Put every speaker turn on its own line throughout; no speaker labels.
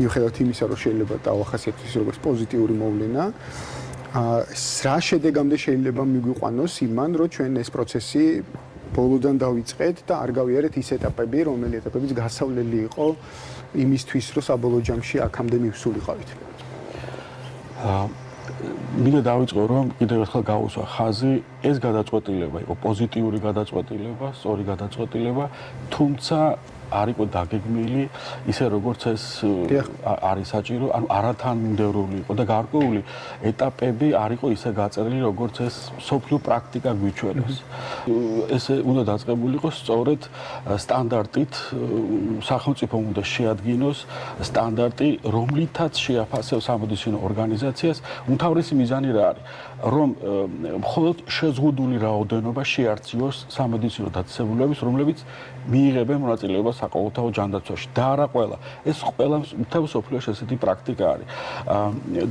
მიუხედავად იმისა, რომ შეიძლება დავახასიათოს როგორც პოზიტიური მოვლენა, რა შედეგამდე შეიძლება მიგვიყვანოს იმან, რომ ჩვენ ეს პროცესი ბოლოდან დავიწყეთ და არ გავიარეთ ის ეტაპები, რომელი ეტაპებიც გასავლელი იყო იმისთვის, რომ საბოლოო ჯამში აქამდე მივსულიყავით.
მინდა დავიწყო, რომ კიდევ ერთხელ გავუსვა ხაზი, ეს გადაწყვეტილება იყო პოზიტიური გადაწყვეტილება, სწორი გადაწყვეტილება, თუმცა არ იყო დაგეგმილი ისე როგორც ეს არის საჭირო, ანუ არათანმიმდევრული იყო და გარკვეული ეტაპები არ იყო ისე გაწერილი, როგორც ეს სოფლიო პრაქტიკა გვიჩვენებს. ეს უნდა დაწყებულიყო სწორედ სტანდარტით, სახელმწიფომ უნდა შეადგინოს სტანდარტი, რომლითაც შეაფასებს სამედიცინო ორგანიზაციას. უმთავრესი მიზანი რა არის? რომ მხოლოდ შეზღუდული რაოდენობა შეარჩიოს სამედიცინო დაწესებულებების, რომლებიც მიიღებენ მონაწილეობას საყოველთაო ჯანდაცვაში და არა ყველა. ეს ყველა მთელ მსოფლიოში ესეთი პრაქტიკა არის.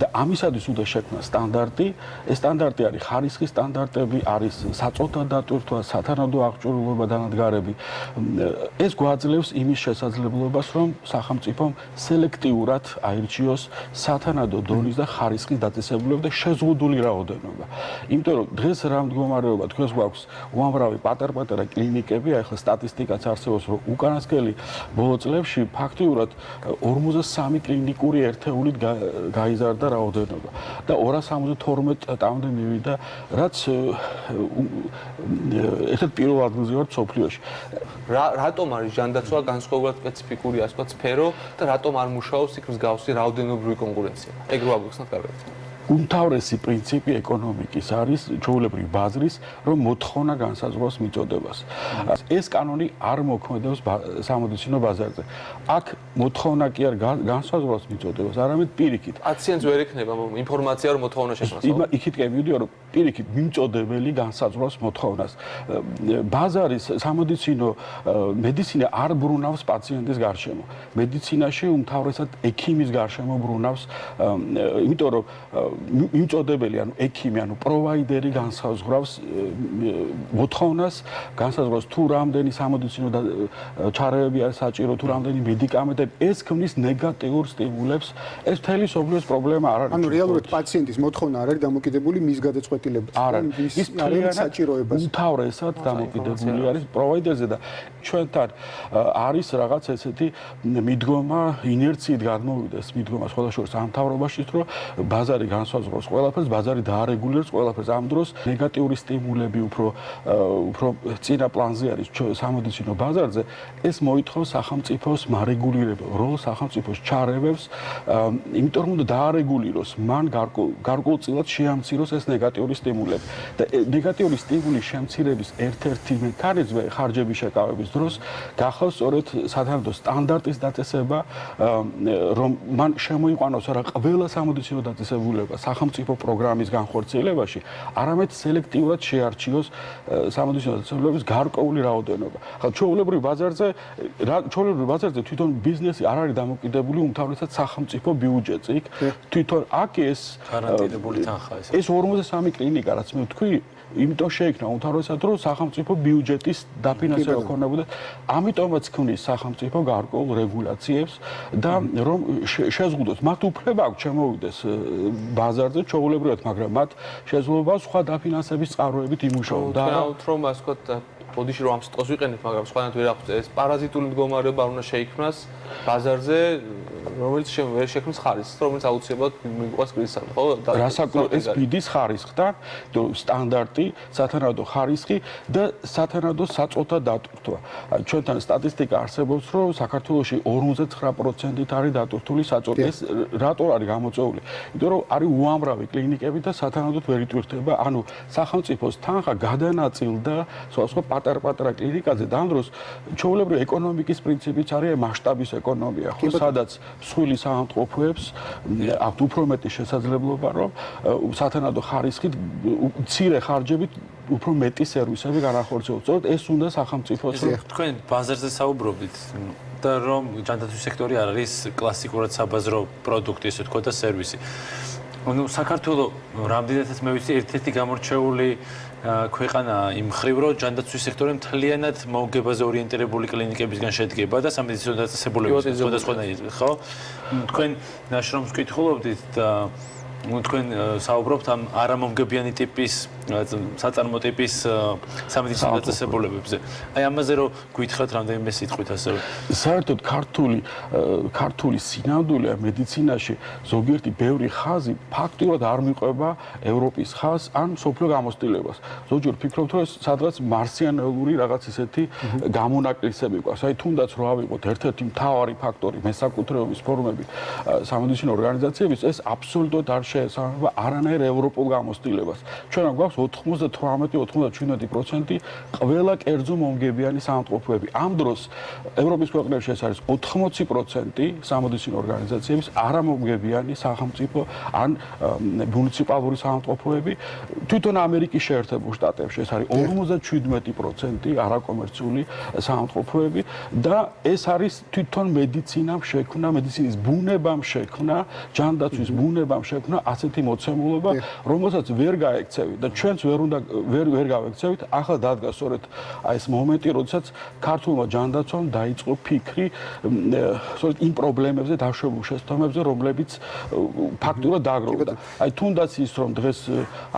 და ამისათვის უნდა შექმნას სტანდარტი. ეს სტანდარტი არის ხარისხის სტანდარტები, არის საწოთა დატვირთვა, სათანადო აღჭურვილობა დანადგარები. ეს გვაძლევს იმის შესაძლებლობას, რომ სახელმწიფომ სელექტიურად აირჩიოს სათანადო დონის და ხარისხის დაწესებულებები და შეზღუდული რაოდენობა. იმიტომ რომ დღეს რა მდგომარეობა თქვენს გვაქვს უამრავი პატარ-პატარა კლინიკები, ახლა სტატისტიკაც არსებობს, რომ უკანასკნელი ბოლო წლებში ფაქტიურად 43 კლინიკური ერთეულით გაიზარდა რაოდენობა და 272 ტავნამდე მივიდა, რაც ერთ პირველ ადგილზე ვარ მსოფლიოში.
რატომ არის ჯანდაცვა განსხვავებულად სპეციფიკური ასე ვთქვათ სფერო და რატომ არ მუშაობს იქ მსგავსი რაოდენობრივი კონკურენცია? ეგ რო აგვიხსნათ კარგად.
უმთავრესი პრინციპი ეკონომიკის არის ჩვეულებრივი ბაზრის, რომ მოთხოვნა განსაზღვროს მიწოდებას. ეს კანონი არ მოქმედებს სამედიცინო ბაზარზე. აქ მოთხოვნა კი არ განსაზღვროს მიწოდებას, არამედ პირიქით.
პაციენტს ვერ ექნება ინფორმაცია, რომ მოთხოვნა შექმნას.
იქით კი მივიდიო, რომ პირიქით მიმწოდებელი განსაზღვროს მოთხოვნას. ბაზარის სამედიცინო მედიცინა არ ბრუნავს პაციენტის გარშემო. მედიცინაში უმთავრესად ექიმის გარშემო ბრუნავს, იმიტომ რომ მიმწოდებელი, ანუ ექიმი, ანუ პროვაიდერი განსაზღვრავს მოთხოვნას, განსაზღვრავს თუ რამდენი სამედიცინო ჩარევები არის საჭირო, თუ რამდენი მედიკამენტები, ეს ქმნის ნეგატიურ სტიმულებს. ეს მთელი სოფლიოს პრობლემა არ არის.
ანუ რეალურად პაციენტის მოთხოვნა არ არის დამოკიდებული მის გადაწყვეტილებაზე.
ის
საჭიროებას
უმთავრესად დამოკიდებული არის პროვაიდერზე და ჩვენთან არის რაღაც ესეთი მიდგომა, ინერციით გადმოვიდეს მიდგომა სხვადასხვა სამთავრობაშიც, რომ ბაზარი განსაზღვროს ყველაფერს, ბაზარი დაარეგულირებს ყველაფერს. ამ დროს ნეგატიური სტიმულები უფრო წინა პლანზე არის სამედიცინო ბაზარზე. ეს მოითხოვს სახელმწიფოს მარეგულირებელ როლს, სახელმწიფოს ჩარევებს, იმიტომ რომ უნდა დაარეგულიროს, მან გარკვეულწილად შეამციროს ეს ნეგატიური სტიმულები. და ნეგატიური სტიმულის შემცირების ერთ-ერთი მექანიზმი ხარჯების შეკავების დროს გახავს სწორედ სათანადო სტანდარტის დაწესება, რომ მან შემოიყვანოს არა ყველა სამედიცინო დაწესებულება სახელმწიფო პროგრამის განხორციელებაში, არამედ სელექტიურად შეარჩიოს სამედიცინო დაწესებულების გარკვეული რაოდენობა. ახლა ჩვეულებრივ ბაზარზე თვითონ ბიზნესი არ არის დამოკიდებული უმთავრესად სახელმწიფო ბიუჯეტზე. იქ თვითონ აქ ეს
გარანტირებული თანხა
ეს 43 კლინიკა, რაც მე ვთქვი, იმიტომ შეიქმნა უმთავრესად, რომ სახელმწიფო ბიუჯეტის დაფინანსება ქონებოდა. ამიტომაც ქმნის სახელმწიფო გარკვეულ რეგულაციებს და რომ შეზღუდოს. მათ უფლება აქვს შემოვიდეს ბაზარზე ჩვეულებრივად, მაგრამ მათ შესაძლოა სხვა დაფინანსების წყაროებით იმუშაონ და
რომ ასე ვთქვათ ბოდიში რომ ამ სიტყვას ვიყენებ, მაგრამ სხვანაირად ვერ აღვწევ. ეს პარაზიტული მდგომარეობა უნდა შეიქმნას ბაზარზე, რომელიც ვერ შექმნის ხარისხს, რომელიც აუცილებლად მიყვას კრიზისამდე, ხო?
ეს ბიდის ხარისხთან, სტანდარტი, სათანადო ხარისხი და სათანადო საწოთა დატვირთვა. ჩვენთან სტატისტიკა არსებობს, რომ საქართველოში 59%-ით არის დატვირთული საწოთა. ეს რატო არის გამოწვეული? იმიტომ რომ არის უამრავი კლინიკები და სათანადოდ ვერ იტვირთება, ანუ სახელმწიფოს თანხა გადანაწილდა სხვა პატარ-პატარა კლინიკაზე და ამ დროს ჩვეულებრივ ეკონომიკის პრინციპიც არის მასშტაბის ეკონომია, ხო, სადაც მსხვილი საავადმყოფოებს აქვთ უფრო მეტი შესაძლებლობა, რომ სათანადო ხარისხით, მცირე ხარჯებით უფრო მეტი სერვისები განახორციელოს. სწორედ ეს უნდა სახელმწიფოს.
თქვენ ბაზარზე საუბრობთ და რომ ჯანდაცვის სექტორი არ არის კლასიკურად საბაზრო პროდუქტი, ესე ვთქვათ და სერვისი. ну საქართველოს რამდენადაც მე ვიცი ერთ-ერთი გამორჩეული ქვეყანა იმ ხრივ რომ ჯანდაცვის სექტორი მთლიანად მოგებაზე ორიენტირებული კლინიკებისგან შედგება და სამედიცინო დაწესებულებების სხვადასხვანაირი ხო? თქვენ ნაშრომს ვკითხულობდით და თქვენ საუბრობთ ამ არამომგებიანი ტიპის საწარმო ტიპის სამედიცინო დაწესებულებებზე. აი ამაზე რომ გითხრათ რამდენიმე სიტყვით ასე რომ
საერთოდ ქართული სინამდვილე მედიცინაში ზოგიერთი ბევრი ხაზი ფაქტიურად არ მიყვება ევროპის ხაზს ან სოფლიო გამოცდილებას. ზოგჯერ ფიქრობთ რომ სადღაც მარსიანელური რაღაც ისეთი გამონაკლისები გვაქვს. აი თუნდაც რო ავიღოთ ერთ-ერთი მთავარი ფაქტორი მესაკუთრეობის ფორმები სამედიცინო ორგანიზაციების ეს აბსოლუტურად არ შეესაბამება არანაირ ევროპულ გამოცდილებას. ჩვენ გვაქვს 98-97% ყველა კერძო მომგებიანი საავადმყოფოები. ამ დროს ევროპის ქვეყნებში ეს არის 80% სამედიცინო ორგანიზაციების არამომგებიანი სახელმწიფო ან მუნიციპალური საავადმყოფოები. თვითონ ამერიკის შეერთებულ შტატებში ეს არის 57% არაკომერციული საავადმყოფოები და ეს არის თვითონ მედიცინამ შექმნა, მედიცინის ბუნებამ შექმნა, ჯანდაცვის ბუნებამ შექმნა ასეთი მოცემულობა, რომელსაც ვერ გაექცევით და ჩვენც ვერ გავექცევით. ახლა დადგა სწორედ აი ეს მომენტი, როდესაც ქართულმა ჯანდაცვამ დაიწყო ფიქრი სწორედ იმ პრობლემებზე, დაშვებულ შეცდომებზე, რომლებიც ფაქტურად დაგროვდა. აი თუნდაც ის რომ დღეს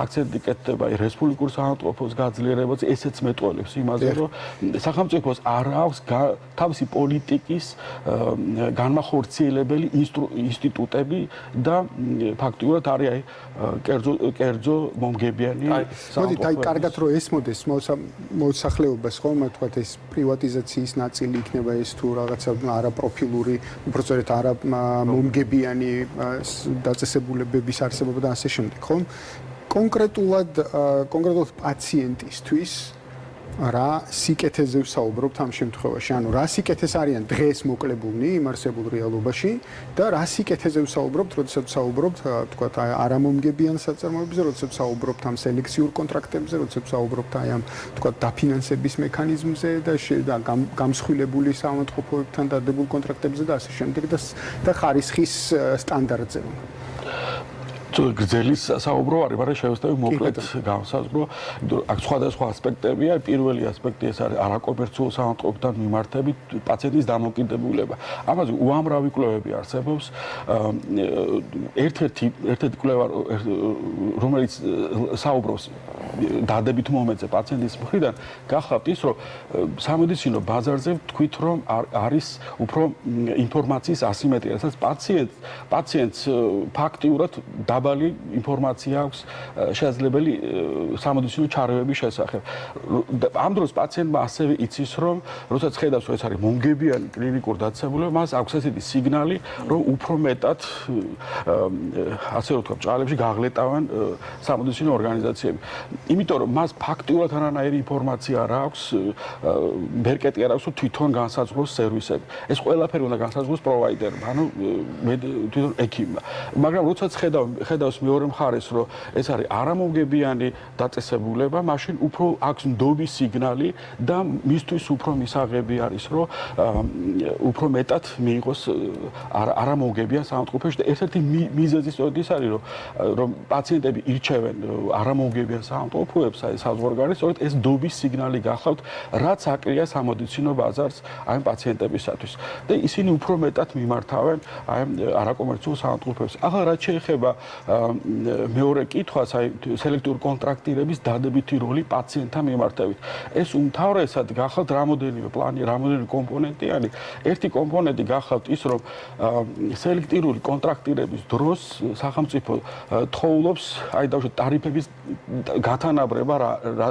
აქცენტი კეთდება აი რესპუბლიკურ საავადმყოფოს გაძლიერებაზე, ესეც მეტყველებს იმაზე, რომ სახელმწიფოს არ აქვს თავისი პოლიტიკის განმახორციელებელი ინსტიტუტები და ფაქტურად არის აი კერძო მომგებიანი
მოდით აი კარგად რომ ესმოდეს მოსახლეობას ხომ თქვათ ეს პრივატიზაციის ნაწილი იქნება ეს თუ რაღაცა არაპროფილური უბრალოდ არამომგებიანი დაწესებულებების არსებობა და ასე შემდეგ ხომ კონკრეტულად პაციენტისთვის რა სიკეთეზე ვსაუბრობთ ამ შემთხვევაში? ანუ რა სიკეთეს არიან დღეს მოკლებულნი იმ არსებულ რეალობაში და რა სიკეთეზე ვსაუბრობთ, როდესაც ვსაუბრობთ, თქვათ, არამომგებიან საწარმოებზე, როდესაც ვსაუბრობთ ამ სელექციურ კონტრაქტებზე, როდესაც ვსაუბრობთ აი ამ, თქვათ, დაფინანსების მექანიზმზე და გამსხვილებული საავადმყოფოებთან დადებულ კონტრაქტებზე და ასე შემდეგ და ხარისხის სტანდარტზე.
გრძელი საუბრო არის, მაგრამ შევეცდები მოკლედ განსაზღვრო. აქ სხვადასხვა ასპექტებია. პირველი ასპექტი ეს არის არაკომერციულ საავადმყოფოებთან მიმართებით პაციენტის დამოკიდებულება. ამაზე უამრავი კვლევები არსებობს. ერთ-ერთი კვლევა, რომელიც საუბრობს დადებით მომენტზე პაციენტის მხრიდან, გახავთ ის, რომ სამედიცინო ბაზარზე თქვით, რომ არის უფრო ინფორმაციის ასიმეტრია, სადაც პაციენტს ფაქტიურად დაბალი ინფორმაცია აქვს შესაძლებელი სამედიცინო ჩარევების შესახებ. ამ დროს პაციენტმა ასევე იცის, რომ როდესაც ხედავს, რომ ეს არის მომგებიანი კლინიკური დაწესებულება, მას აქვს ესეთი სიგნალი, რომ უფრო მეტად ასე რომ ვთქვა, ჭალებში გაღლეტავენ სამედიცინო ორგანიზაციები. იმიტომ რომ მას ფაქტიურად არანაირი ინფორმაცია არ აქვს, ბერკეტი არ აქვს, თვითონ განსაზღვროს სერვისები. ეს ყველაფერი უნდა განსაზღვროს პროვაიდერმა, ანუ თვითონ ექიმმა. მაგრამ როდესაც ხედავს მეორე მხარეს, რომ ეს არის არამომგებიანი დაწესებულება, მაშინ უფრო აქვს ნდობის სიგნალი და მისთვის უფრო მისაღები არის, რომ უფრო მეტად მიიღოს არამომგებიან საავადმყოფოში და ერთ-ერთი მიზეზი სწორედ ის არის, რომ პაციენტები ირჩევენ არამომგებიან საავადმყოფოებს, აი საზღვარგარეთ, სწორედ ეს ნდობის სიგნალი გახავთ, რაც აკლია სამედიცინო ბაზარს აი პაციენტებისათვის და ისინი უფრო მეტად მიმართავენ აი არაკომერციულ საავადმყოფოებს. ახლა რაც შეეხება მეორე კითხვას, აი სელექტიური კონტრაქტირების დადებითი როლი პაციენტთან მიმართებით. ეს უმთავრესად გახავთ რამოდენიმე პლანი, რამოდენიმე კომპონენტი არის. ერთი კომპონენტი გახავთ ის, რომ სელექტიური კონტრაქტირების დროს სახელმწიფო თხოვლობს, აი დავუშვათ ტარიფების გათანაბრება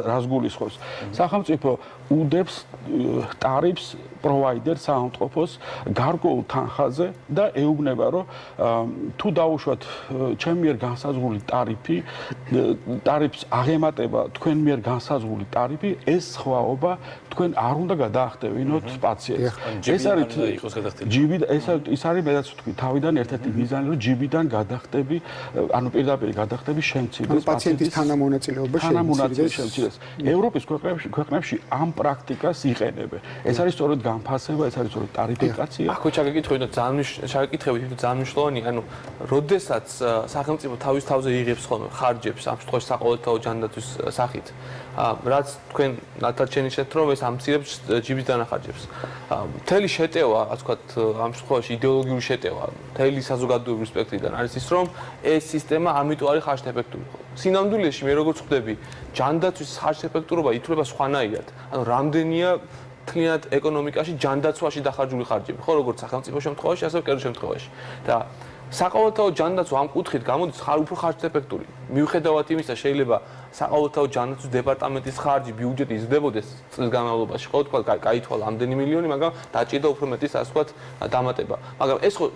რას გულისხმობს. სახელმწიფო უდებს ტარიფს პროვაიდერ საავადმყოფოს გარკვეულ თანხაზე და ეუბნება, რომ თუ დავუშვათ ჩემ მიერ განსაზღვრული ტარიფს აღემატება თქვენ მიერ განსაზღვრული ტარიფი, ეს სხვაობა თქვენ არ უნდა გადაახტევინოთ პაციენტს. ეს არის
იყოს გადახდები.
ეს არის მეც ვთქვი, თავიდან ერთ-ერთი მიზანი, რომ ჯიბიდან გადახდები, ანუ პირდაპირ გადახდები შემცირდეს
პაციენტის თანამონაწილეობა
თანამონაწილე შემცირდეს. ევროპის ქვეყნებში ამ პრაქტიკას იყენებენ. ეს არის სწორედ განფასება, ეს არის სწორედ ტარიფიკაცია.
ახლა ჩაგეკითხებით და ძალიან მნიშვნელოვანი, ანუ როდესაც სახელმწიფო თავის თავზე იღებს ხოლმე ხარჯებს, ამ შემთხვევაში საყოველთაო ჯანდაცვის სახით, რაც თქვენ ნათარჩენიშნეთ, რომ ეს ამცირებს ჯიბის დანახარჯებს. მთელი შეტევა, ასე ვთქვათ, ამ შემთხვევაში იდეოლოგიური შეტევა, მთელი საზოგადოებრივი სპექტრიდან არის ის, რომ ეს სისტემა ამიტომ არის ხარჯეფექტური. სინამდვილეში მე როგორც ხვდები, ჯანდაცვის ხარჯეფექტურობა ითვლება სხვანაირად. ანუ რამდენია თლიანად ეკონომიკაში ჯანდაცვაში დახარჯული ხარჯები, ხო, როგორც სახელმწიფო შემთხვევაში, ასევე კერძო შემთხვევაში. და საყოველთაო ჯანდაცვა ამ კუთხით გამოდის უფრო ხარჯეფექტური. მიუხედავად იმისა, შეიძლება საყოველთაო ჯანდაცვის დეპარტამენტის ხარჯი, ბიუჯეტი იზრდებოდეს წლის განმავლობაში, ყოველთვის გაითვალა ამდენი მილიონი, მაგრამ დაჭირდა უფრო მეტის, ასე ვთქვათ, დამატება. მაგრამ ეს ხო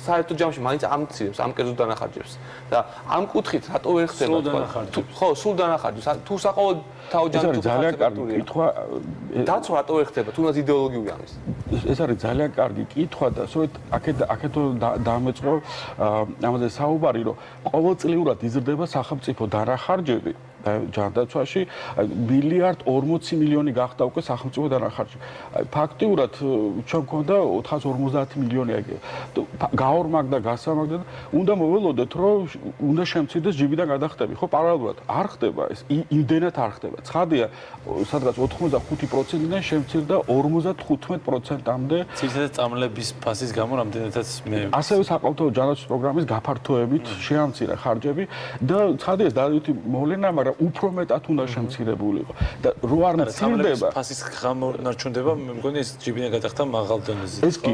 საერთო ჯამში მაინც ამცირებს ამ კერძო დანახარჯებს. და ამ კუთხით რატო ვერ ხდება ხო, სულ დანახარჯებს. თუ საყოველთაო ჯანდაცვა
ძალიან კარგი კითხვა.
დაცვა რატო ვერ ხდება, თუნდაც იდეოლოგიური ამის.
ეს არის ძალიან კარგი კითხვა და სწორედ აქეთ დამეწყო ამაზე საუბარი, რომ ყოველწლიურად იზრდება სახელმწიფო დანახარჯები ჯანდაცვაში 1.40 მილიონი გახდა უკვე სახელმწიფო დანახარჯი. ფაქტიურად ჩვენ მქონდა 450 მილიონი ეგ. გაორმაგ და გასამაგდა და უნდა მოველოდეთ, რომ უნდა შემცირდეს ჯიბიდან გადახდები. ხო, პარალელურად არ ხდება ეს, იმდენად არ ხდება. ცხადია, სადღაც 85%-დან შემცირდა 55%-მდე.
ცირცადა წამლების ფასის გამო რამდენადაც მე
ასევე საყოველთაო ჯანდაცვის პროგრამის გაფართოებით შეამცირა ხარჯები და ცხადია ეს დადებითი მოვლენა, მაგრამ უფრო მეტად უნდა შემცირებულიყო და რო არ მცირდება
ფასის გამონარჩუნდება მე მგონი ეს ჯიბიდან გადახდა მაღალ დონეზე
ეს კი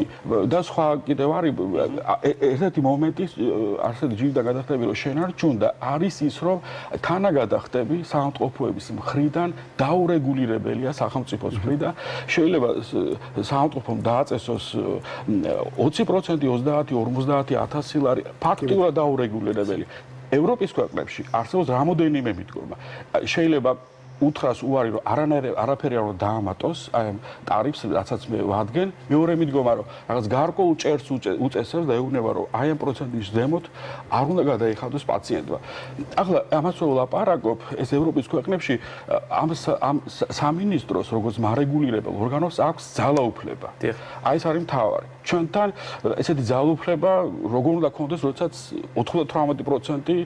და სხვა კიდევ არის ერთ-ერთი მომენტი არსად ჯიბიდან გადახდები რომ შენარჩუნდა არის ის რომ თანაგადახდები საავტყოფოების მხრიდან დაურეგულირებელია სახელმწიფოს მხრიდან შეიძლება საავტყოფომ დააწესოს 20% 30 50,000 ლარი ფაქტიურად დაურეგულირებელი ევროპის ქვეყნებში არსებობს რამოდენიმე მიდგომა. შეიძლება უთხრას უარი რომ არაფერი არ უნდა დაამატოს აი ამ ტარიფს რაცაც მე ვადგენ. მეორე მიდგომა რომ რაღაც გარკვეულ ჭერს უწესებს და ეუბნება რომ აი ამ პროცენტის ზემოთ არ უნდა გადაიხადოს პაციენტმა. ახლა ამას რო ვლაპარაკობ, ეს ევროპის ქვეყნებში ამ სამინისტროს როგორც მარეგულირებელ ორგანოს აქვს ძალაუფლება. აი ეს არის მთავარი. ჩვენთან ესეთი ძალაუფლება როგორ უნდა გქონდეს, როდესაც 98%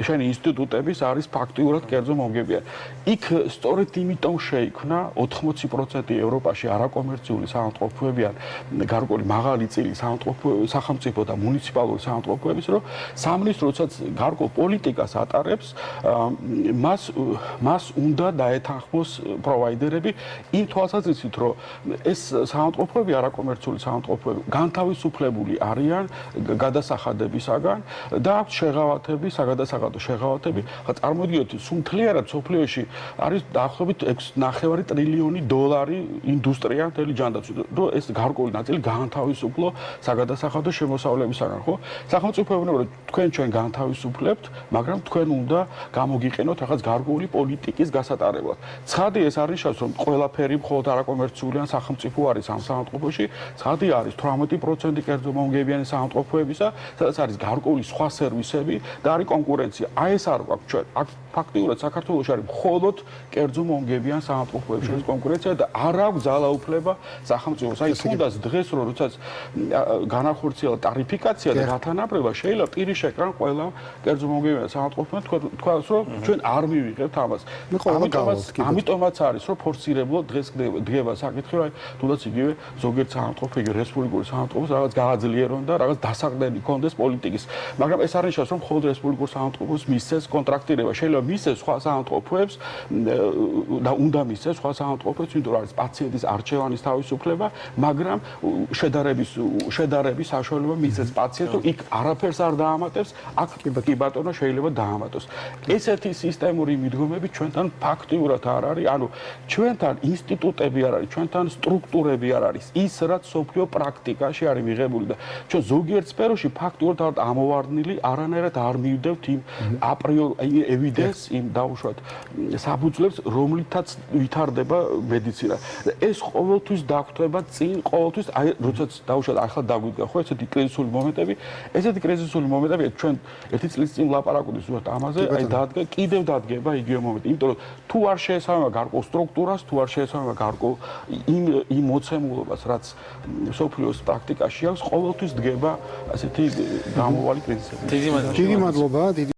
შენი ინსტიტუტების არის ფაქტიურად კერძო მომგებიანი. იქ სწორედ იმიტომ შეიქმნა 80% ევროპაში არაკომერციული საავტყოფოები ან გარკვეული მაღალი წილი სახელმწიფო და მუნიციპალური საავტყოფოების, რომ სამინისტრო როდესაც გარკვეულ პოლიტიკას ატარებს, მას უნდა დაეთანხმოს პროვაიდერები იმ თვალსაზრისით, რომ ეს საავტყოფოები არაკომერციული საავტყოფოები განთავისუფლებული არიან გადასახადებისაგან და აქვს შეღავათები, საგადასახადო შეღავათები. წარმოვიდგინოთ, სულ მსოფლიოში არის დაახლოებით 6.5 ტრილიონი დოლარი ინდუსტრია მთელი ჯანდაცვის. რომ ეს გარკვეული ნაწილი გაანთავისუფლო საგადასახადო შემოსავლებისაგან, ხო? სახელმწიფო ეუბნება, რომ თქვენ განთავისუფლებთ, მაგრამ თქვენ უნდა გამოგიყენოთ რაღაც გარკვეული პოლიტიკის გასატარებლად. ცხადია ეს არის შანსი, რომ ყველაფერი მხოლოდ არაკომერციული ან სახელმწიფო არის ამ საავტყოფოში. ცხადია არის 18% კერძო მომგებიანი საავტყოფოებისა, სადაც არის გარკვეული სხვა სერვისები და არის კონკურენცია. აი ეს არ გვაქვს ჩვენ. აქ ფაქტიურად საქართველოში არის მხოლოდ კერძო მომგებიან საავტყოფოებში ეს კონკურენცია და არ აქვს ძალაუფლება სახელმწიფოს. აი თუნდაც დღეს როდესაც განახორციელა ტარიფიკაცია და გათანაბრება, შეიძლება პირი შეკრან ყველა კერძო მომგებიან საავტყოფოებთან თქვას, რომ ჩვენ არ მივიღებთ ამას. ამიტომაც არის, რომ ფორსირებლად დღეს დგება საკითხი, რომ თუნდაც იგივე ზოგიერთ საავტყოფოში რესპუბლიკური საავტყოფოს რაღაც გააძლიერონ და რაღაც დასაყრდენი კონდეს პოლიტიკის. მაგრამ ეს არის შანსი, რომ მხოლოდ რესპუბლიკურ საავტყოფოს მისცეს კონტრაქტირება. შეიძლება მისცეს სხვა საავტყოფოებს და უნდა მისცეს სხვა საავტყოფოებს, იმიტომ რომ არის პაციენტის არჩევანის თავისუფლება, მაგრამ შედარების საშუალება მისცეს პაციენტს, რომ იქ არაფერს არ დაამატებს, აქ კი ბატონო შეიძლება დაამატოს. ესეთი სისტემური მიდგომები ჩვენთან ფაქტიურად არ არის, ანუ ჩვენთან ინსტიტუტები არ არის, ჩვენთან სტრუქტურები არ არის, ის რაც სოფლიო პრაქტიკაში არის მიღებული და ჩვენ ზოგიერთ სფეროში ფაქტიურად არ ამოვარდნილი, არანაირად არ მივდევთ იმ აპრიორ ევიდენს, იმ დაუშვათ საფუძვლებს, რომლითაც ვითარდება მედიცინა. ეს ყოველთვის დაგვხვდება წინ, ყოველთვის აი როდესაც დაუშვათ ახლა დაგვიდგა ხო ესეთი კრიზისული მომენტები, ესეთი კრიზისული მომენტები ჩვენ ერთი წლის წინ ლაპარაკობდით ზუსტად ამაზე, აი დადგა, კიდევ დადგება იგივე მომენტი. იმიტომ რომ თუ არ შეესაბამება გარკვეულ სტრუქტურას, თუ არ შეესაბამება გარკვეულ იმ მოცემულობას, რაც სოფლიოს პრაქტიკაში აქვს, ყოველთვის დგება ასეთი გამოვალი კრიზისები.
დიდი მადლობა.